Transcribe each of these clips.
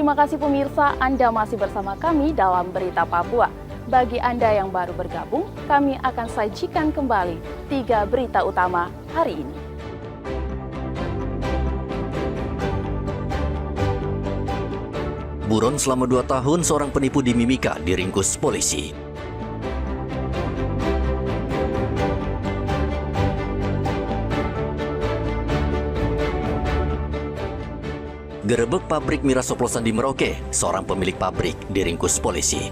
Terima kasih pemirsa, Anda masih bersama kami dalam Berita Papua. Bagi Anda yang baru bergabung, kami akan sajikan kembali 3 berita utama hari ini. Buron selama 2 tahun, seorang penipu di Mimika diringkus polisi. Gerebek pabrik miras oplosan di Merauke, seorang pemilik pabrik diringkus polisi.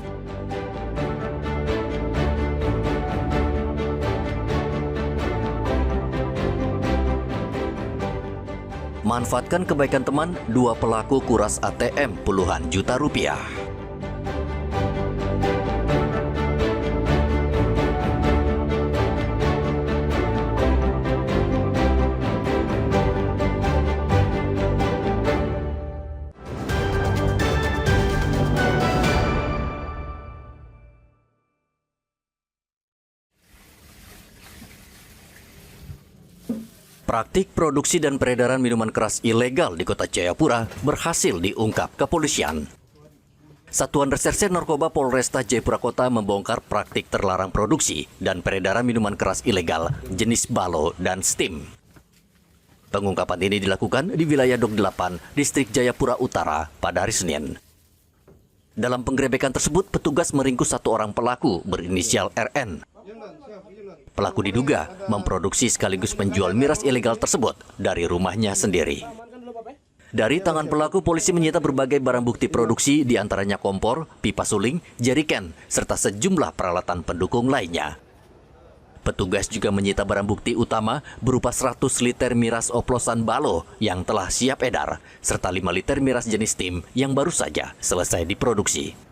Manfaatkan kebaikan teman, 2 pelaku kuras ATM puluhan juta rupiah. Praktik produksi dan peredaran minuman keras ilegal di Kota Jayapura berhasil diungkap kepolisian. Satuan Reserse Narkoba Polresta Jayapura Kota membongkar praktik terlarang produksi dan peredaran minuman keras ilegal jenis balo dan steam. Pengungkapan ini dilakukan di wilayah Dok 8, Distrik Jayapura Utara pada hari Senin. Dalam penggerebekan tersebut, petugas meringkus 1 orang pelaku berinisial RN. Pelaku diduga memproduksi sekaligus menjual miras ilegal tersebut dari rumahnya sendiri. Dari tangan pelaku, polisi menyita berbagai barang bukti produksi, diantaranya kompor, pipa suling, jeriken, serta sejumlah peralatan pendukung lainnya. Petugas juga menyita barang bukti utama berupa 100 liter miras oplosan balo yang telah siap edar, serta 5 liter miras jenis steam yang baru saja selesai diproduksi.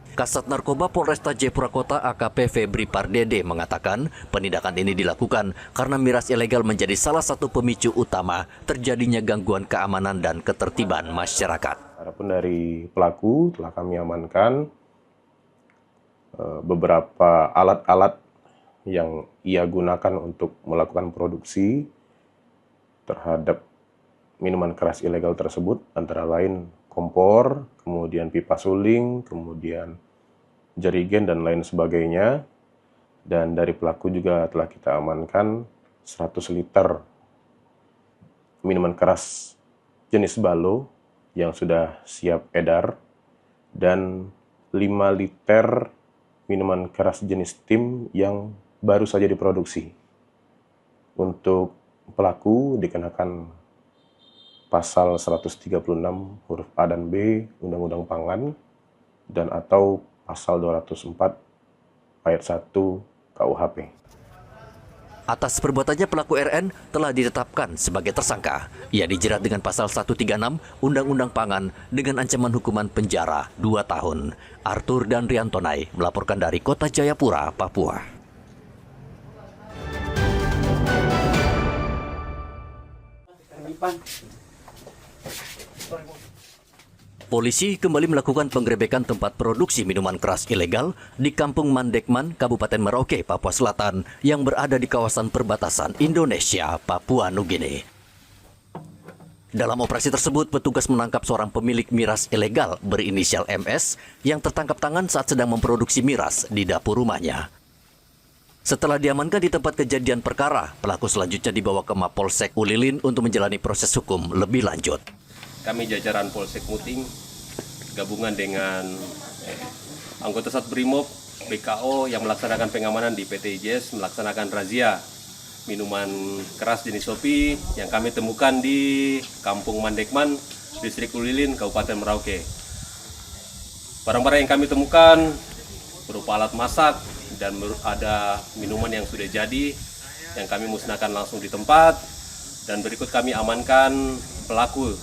Kasat Narkoba Polresta Jayapura Kota AKP Febri Pardede mengatakan penindakan ini dilakukan karena miras ilegal menjadi salah satu pemicu utama terjadinya gangguan keamanan dan ketertiban masyarakat. Adapun dari pelaku telah kami amankan beberapa alat-alat yang ia gunakan untuk melakukan produksi terhadap minuman keras ilegal tersebut, antara lain kompor, kemudian pipa suling, kemudian jerigen dan lain sebagainya. Dan dari pelaku juga telah kita amankan 100 liter minuman keras jenis balo yang sudah siap edar dan 5 liter minuman keras jenis steam yang baru saja diproduksi. Untuk pelaku dikenakan pasal 136 huruf A dan B Undang-Undang Pangan dan atau pasal 204 ayat 1 KUHP. Atas perbuatannya pelaku RN telah ditetapkan sebagai tersangka. Ia dijerat dengan pasal 136 Undang-Undang Pangan dengan ancaman hukuman penjara 2 tahun. Arthur dan Riantonai melaporkan dari Kota Jayapura, Papua. Polisi kembali melakukan penggerebekan tempat produksi minuman keras ilegal di Kampung Mandekman, Kabupaten Merauke, Papua Selatan, yang berada di kawasan perbatasan Indonesia, Papua Nugini. Dalam operasi tersebut, petugas menangkap seorang pemilik miras ilegal berinisial MS yang tertangkap tangan saat sedang memproduksi miras di dapur rumahnya. Setelah diamankan di tempat kejadian perkara, pelaku selanjutnya dibawa ke Mapolsek Ulilin untuk menjalani proses hukum lebih lanjut. Kami jajaran Polsek Muting gabungan dengan anggota Satbrimob BKO yang melaksanakan pengamanan di PT IJS melaksanakan razia minuman keras jenis Sopi yang kami temukan di Kampung Mandekman, Distrik Ulilin, Kabupaten Merauke. Barang-barang yang kami temukan berupa alat masak dan ada minuman yang sudah jadi yang kami musnahkan langsung di tempat, dan berikut kami amankan pelaku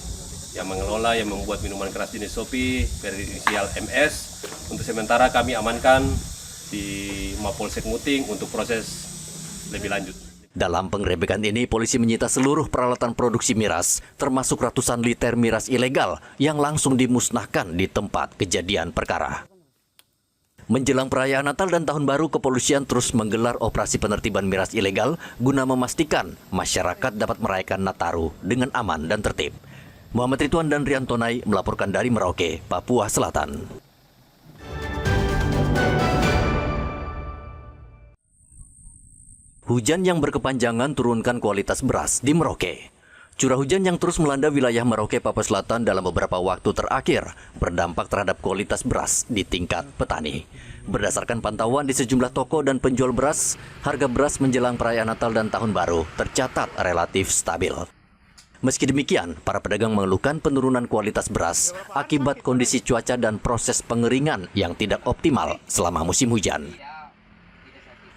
yang mengelola yang membuat minuman keras jenis Sopi berinisial MS. Untuk sementara kami amankan di Mapolsek Muting untuk proses lebih lanjut. Dalam penggerebekan ini, polisi menyita seluruh peralatan produksi miras, termasuk ratusan liter miras ilegal yang langsung dimusnahkan di tempat kejadian perkara. Menjelang perayaan Natal dan Tahun Baru, kepolisian terus menggelar operasi penertiban miras ilegal guna memastikan masyarakat dapat merayakan Nataru dengan aman dan tertib. Muhammad Ridwan dan Riantonai melaporkan dari Merauke, Papua Selatan. Hujan yang berkepanjangan turunkan kualitas beras di Merauke. Curah hujan yang terus melanda wilayah Merauke, Papua Selatan dalam beberapa waktu terakhir berdampak terhadap kualitas beras di tingkat petani. Berdasarkan pantauan di sejumlah toko dan penjual beras, harga beras menjelang perayaan Natal dan Tahun Baru tercatat relatif stabil. Meski demikian, para pedagang mengeluhkan penurunan kualitas beras akibat kondisi cuaca dan proses pengeringan yang tidak optimal selama musim hujan.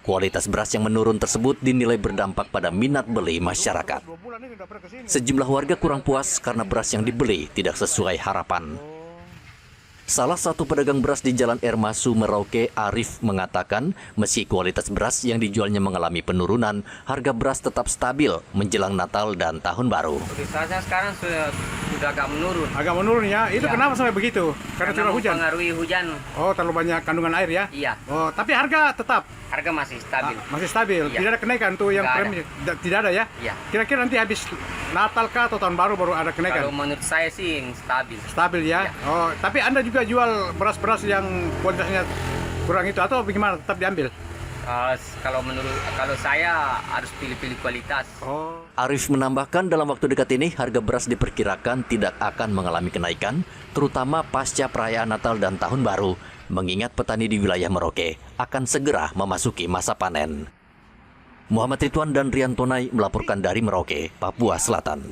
Kualitas beras yang menurun tersebut dinilai berdampak pada minat beli masyarakat. Sejumlah warga kurang puas karena beras yang dibeli tidak sesuai harapan. Salah satu pedagang beras di Jalan Ermasu, Merauke, Arif, mengatakan meski kualitas beras yang dijualnya mengalami penurunan, harga beras tetap stabil menjelang Natal dan Tahun Baru. Kualitasnya sekarang sudah agak menurun. Agak menurun ya? Itu Ya. kenapa sampai begitu? Karena curah hujan? Mempengaruhi hujan. Oh, terlalu banyak kandungan air ya? Iya. Oh, tapi harga tetap Harga masih stabil. masih stabil. Iya. Tidak ada kenaikan tuh yang Nggak premi. Tidak ada ya? Iya. Kira-kira nanti habis Natal kah atau Tahun Baru baru ada kenaikan? Kalau menurut saya sih stabil. Stabil ya? Iya. Oh, tapi Anda juga jual beras-beras yang kualitasnya kurang itu atau bagaimana? Tetap diambil? Kalau saya harus pilih-pilih kualitas. Oh. Arif menambahkan dalam waktu dekat ini harga beras diperkirakan tidak akan mengalami kenaikan, terutama pasca perayaan Natal dan Tahun Baru, mengingat petani di wilayah Merauke akan segera memasuki masa panen. Muhammad Ridwan dan Riantonai melaporkan dari Merauke, Papua Selatan.